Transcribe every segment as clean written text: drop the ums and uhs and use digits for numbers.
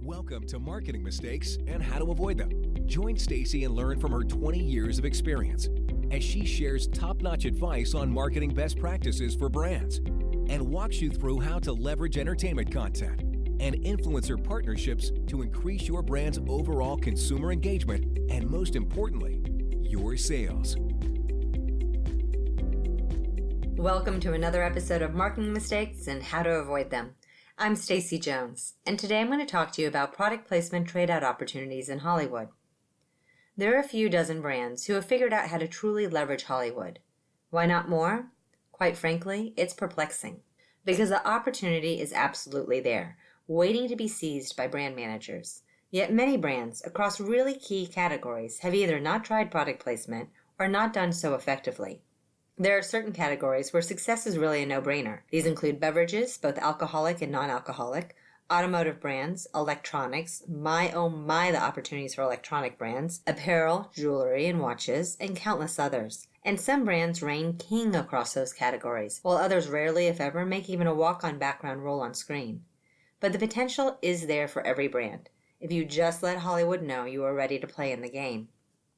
Welcome to Marketing Mistakes and How to Avoid Them. Join Stacy and learn from her 20 years of experience as she shares top-notch advice on marketing best practices for brands and walks you through how to leverage entertainment content and influencer partnerships to increase your brand's overall consumer engagement and, most importantly, your sales. Welcome to another episode of Marketing Mistakes and How to Avoid Them. I'm Stacy Jones, and today I'm going to talk to you about product placement trade-out opportunities in Hollywood. There are a few dozen brands who have figured out how to truly leverage Hollywood. Why not more? Quite frankly, it's perplexing, because the opportunity is absolutely there, waiting to be seized by brand managers. Yet many brands across really key categories have either not tried product placement or not done so effectively. There are certain categories where success is really a no-brainer. These include beverages, both alcoholic and non-alcoholic, automotive brands, electronics, the opportunities for electronic brands, apparel, jewelry, and watches, and countless others. And some brands reign king across those categories, while others rarely, if ever, make even a walk-on background role on screen. But the potential is there for every brand, if you just let Hollywood know you are ready to play in the game.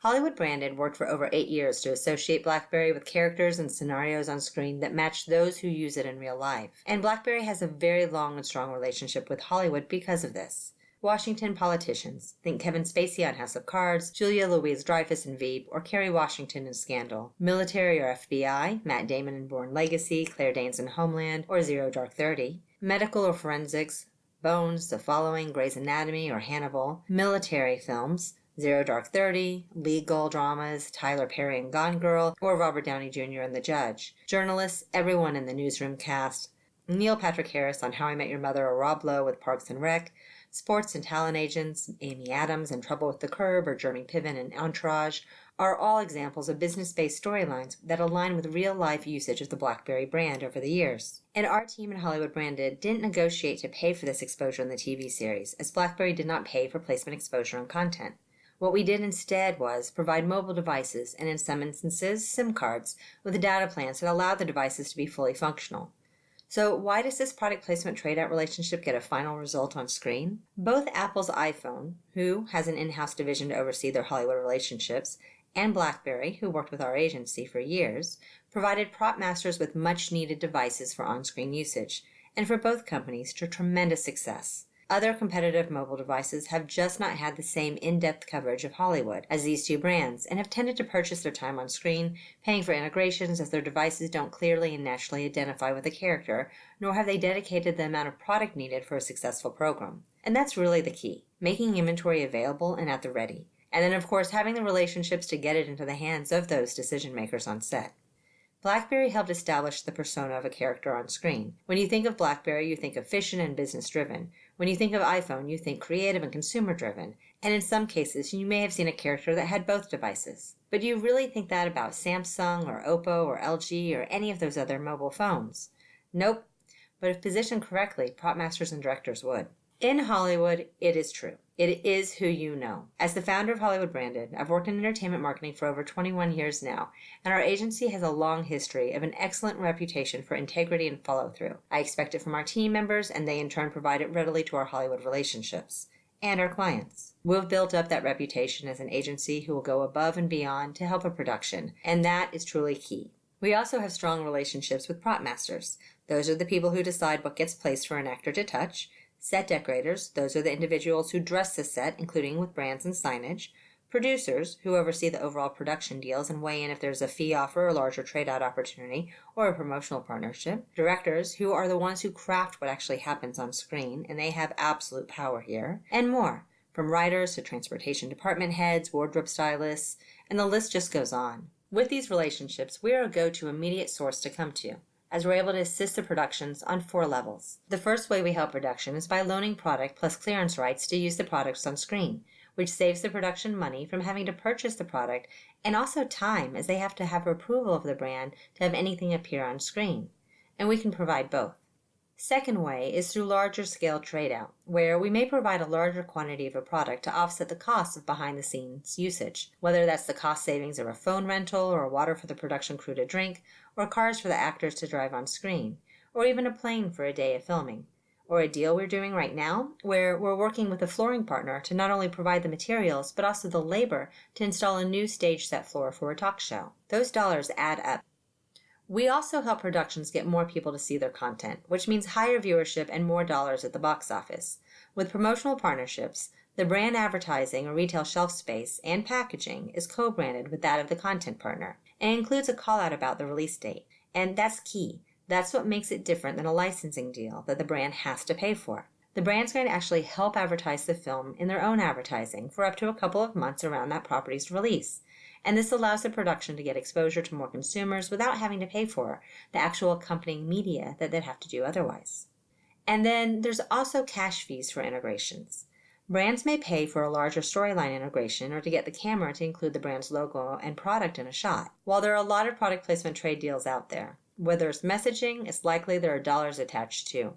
Hollywood Branded worked for over 8 years to associate BlackBerry with characters and scenarios on screen that match those who use it in real life. And BlackBerry has a very long and strong relationship with Hollywood because of this. Washington politicians, think Kevin Spacey on House of Cards, Julia Louis-Dreyfus in Veep, or Kerry Washington in Scandal. Military or FBI, Matt Damon in Bourne Legacy, Claire Danes in Homeland, or Zero Dark 30. Medical or forensics, Bones, The Following, Grey's Anatomy, or Hannibal. Military films, Zero Dark 30, legal dramas, Tyler Perry and Gone Girl, or Robert Downey Jr. and The Judge. Journalists, everyone in the Newsroom cast. Neil Patrick Harris on How I Met Your Mother or Rob Lowe with Parks and Rec. Sports and talent agents, Amy Adams in Trouble with the Curb or Jeremy Piven in Entourage, are all examples of business-based storylines that align with real-life usage of the BlackBerry brand over the years. And our team at Hollywood Branded didn't negotiate to pay for this exposure in the TV series, as BlackBerry did not pay for placement exposure and content. What we did instead was provide mobile devices and, in some instances, SIM cards with data plans that allow the devices to be fully functional. So why does this product placement trade-out relationship get a final result on screen? Both Apple's iPhone, who has an in-house division to oversee their Hollywood relationships, and BlackBerry, who worked with our agency for years, provided prop masters with much-needed devices for on-screen usage, and for both companies to tremendous success. Other competitive mobile devices have just not had the same in-depth coverage of Hollywood as these two brands and have tended to purchase their time on screen, paying for integrations as their devices don't clearly and naturally identify with a character, nor have they dedicated the amount of product needed for a successful program. And that's really the key, making inventory available and at the ready. And then, of course, having the relationships to get it into the hands of those decision makers on set. BlackBerry helped establish the persona of a character on screen. When you think of BlackBerry, you think efficient and business-driven. When you think of iPhone, you think creative and consumer-driven. And in some cases, you may have seen a character that had both devices. But do you really think that about Samsung or Oppo or LG or any of those other mobile phones? Nope. But if positioned correctly, prop masters and directors would. In Hollywood, it is true. It is who you know. As the founder of Hollywood Branded, I've worked in entertainment marketing for over 21 years now, and our agency has a long history of an excellent reputation for integrity and follow-through. I expect it from our team members, and they in turn provide it readily to our Hollywood relationships and our clients. We've built up that reputation as an agency who will go above and beyond to help a production, and that is truly key. We also have strong relationships with prop masters. Those are the people who decide what gets placed for an actor to touch. Set decorators, those are the individuals who dress the set, including with brands and signage. Producers, who oversee the overall production deals and weigh in if there's a fee offer, a larger trade-out opportunity, or a promotional partnership. Directors, who are the ones who craft what actually happens on screen, and they have absolute power here. And more, from writers to transportation department heads, wardrobe stylists, and the list just goes on. With these relationships, we are a go-to immediate source to come to, as we're able to assist the productions on 4 levels. The first way we help production is by loaning product plus clearance rights to use the products on screen, which saves the production money from having to purchase the product and also time, as they have to have approval of the brand to have anything appear on screen. And we can provide both. Second way is through larger scale trade-out, where we may provide a larger quantity of a product to offset the costs of behind-the-scenes usage, whether that's the cost savings of a phone rental or water for the production crew to drink, or cars for the actors to drive on screen, or even a plane for a day of filming. or a deal we're doing right now where we're working with a flooring partner to not only provide the materials, but also the labor to install a new stage set floor for a talk show. Those dollars add up. We also help productions get more people to see their content, which means higher viewership and more dollars at the box office. With promotional partnerships, the brand advertising or retail shelf space and packaging is co-branded with that of the content partner and includes a call-out about the release date. And that's key. That's what makes it different than a licensing deal that the brand has to pay for. The brand's going to actually help advertise the film in their own advertising for up to a couple of months around that property's release. And this allows the production to get exposure to more consumers without having to pay for the actual accompanying media that they'd have to do otherwise. And then there's also cash fees for integrations. Brands may pay for a larger storyline integration or to get the camera to include the brand's logo and product in a shot. While there are a lot of product placement trade deals out there, where there's messaging, it's likely there are dollars attached too.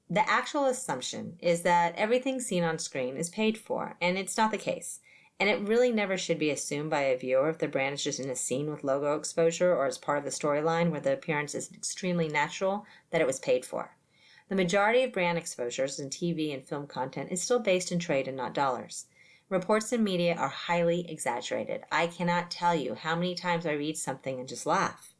The actual assumption is that everything seen on screen is paid for, and it's not the case. And it really never should be assumed by a viewer if the brand is just in a scene with logo exposure or as part of the storyline where the appearance is extremely natural that it was paid for. The majority of brand exposures in TV and film content is still based in trade and not dollars. Reports in media are highly exaggerated. I cannot tell you how many times I read something and just laugh.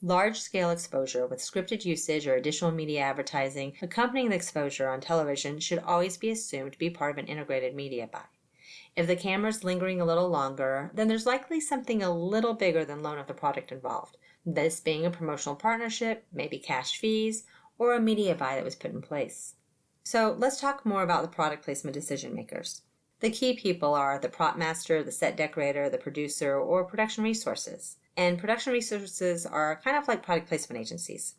Large-scale exposure with scripted usage or additional media advertising accompanying the exposure on television should always be assumed to be part of an integrated media buy. If the camera's lingering a little longer, then there's likely something a little bigger than loan of the product involved. This being a promotional partnership, maybe cash fees, or a media buy that was put in place. So let's talk more about the product placement decision makers. The key people are the prop master, the set decorator, the producer, or production resources. And production resources are kind of like product placement agencies.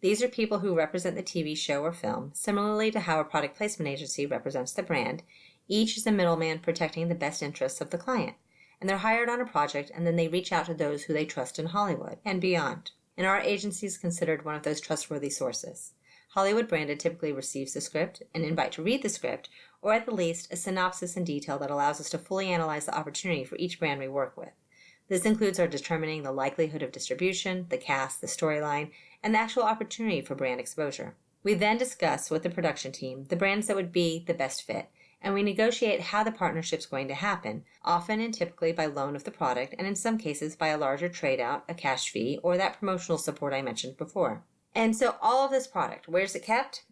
These are people who represent the TV show or film, similarly to how a product placement agency represents the brand. Each is a middleman protecting the best interests of the client. And they're hired on a project, and then they reach out to those who they trust in Hollywood and beyond. And our agency is considered one of those trustworthy sources. Hollywood Branded typically receives the script, an invite to read the script, or at the least, a synopsis in detail that allows us to fully analyze the opportunity for each brand we work with. This includes our determining the likelihood of distribution, the cast, the storyline, and the actual opportunity for brand exposure. We then discuss with the production team the brands that would be the best fit, and we negotiate how the partnership's going to happen, often and typically by loan of the product, and in some cases by a larger trade-out, a cash fee, or that promotional support I mentioned before. And so all of this product, where's it kept?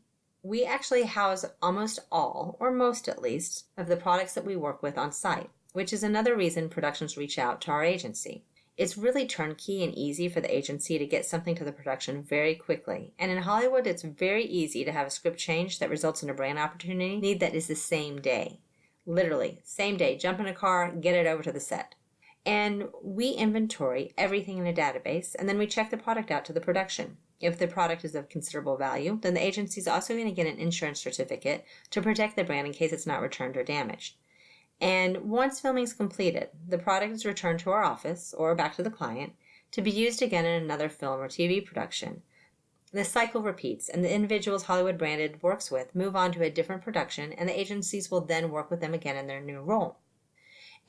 We actually house almost all, or most at least, of the products that we work with on site, which is another reason productions reach out to our agency. It's really turnkey and easy for the agency to get something to the production very quickly. And in Hollywood, it's very easy to have a script change that results in a brand opportunity that is the same day. Literally, same day, jump in a car, get it over to the set. And we inventory everything in a database, and then we check the product out to the production. If the product is of considerable value, then the agency is also going to get an insurance certificate to protect the brand in case it's not returned or damaged. And once filming is completed, the product is returned to our office or back to the client to be used again in another film or TV production. This cycle repeats, and the individuals Hollywood Branded works with move on to a different production, and the agencies will then work with them again in their new role.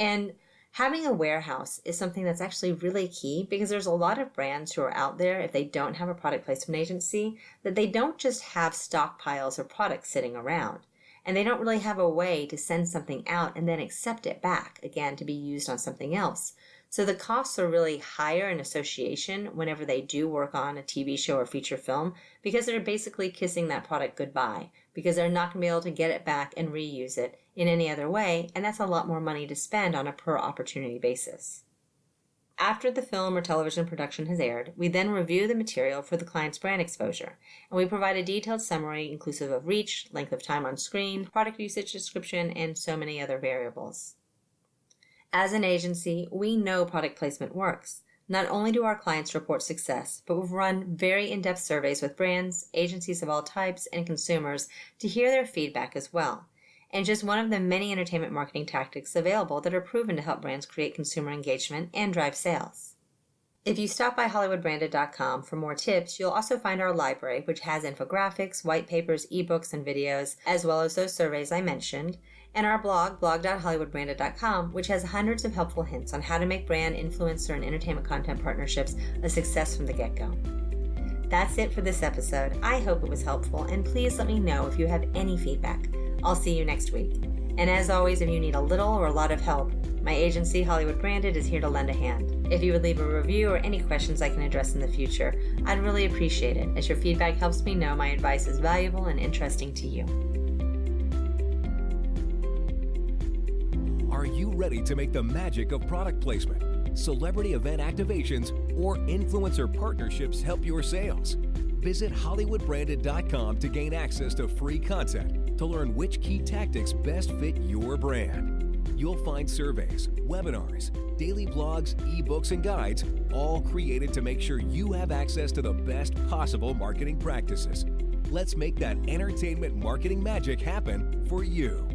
And having a warehouse is something that's actually really key because there's a lot of brands who are out there, if they don't have a product placement agency, that they don't just have stockpiles of products sitting around. And they don't really have a way to send something out and then accept it back, again, to be used on something else. So the costs are really higher in association whenever they do work on a TV show or feature film because they're basically kissing that product goodbye because they're not going to be able to get it back and reuse it in any other way, and that's a lot more money to spend on a per opportunity basis. After the film or television production has aired, we then review the material for the client's brand exposure, and we provide a detailed summary inclusive of reach, length of time on screen, product usage description, and so many other variables. As an agency, we know product placement works. Not only do our clients report success, but we've run very in-depth surveys with brands, agencies of all types, and consumers to hear their feedback as well. And just one of the many entertainment marketing tactics available that are proven to help brands create consumer engagement and drive sales. If you stop by HollywoodBranded.com for more tips, you'll also find our library, which has infographics, white papers, ebooks, and videos, as well as those surveys I mentioned, and our blog, blog.hollywoodbranded.com, which has hundreds of helpful hints on how to make brand, influencer, and entertainment content partnerships a success from the get-go. That's it for this episode. I hope it was helpful, and please let me know if you have any feedback. I'll see you next week. And as always, if you need a little or a lot of help, my agency, Hollywood Branded, is here to lend a hand. If you would leave a review or any questions I can address in the future, I'd really appreciate it, as your feedback helps me know my advice is valuable and interesting to you. Are you ready to make the magic of product placement, celebrity event activations, or influencer partnerships help your sales? Visit HollywoodBranded.com to gain access to free content to learn which key tactics best fit your brand. You'll find surveys, webinars, daily blogs, ebooks, and guides, all created to make sure you have access to the best possible marketing practices. Let's make that entertainment marketing magic happen for you.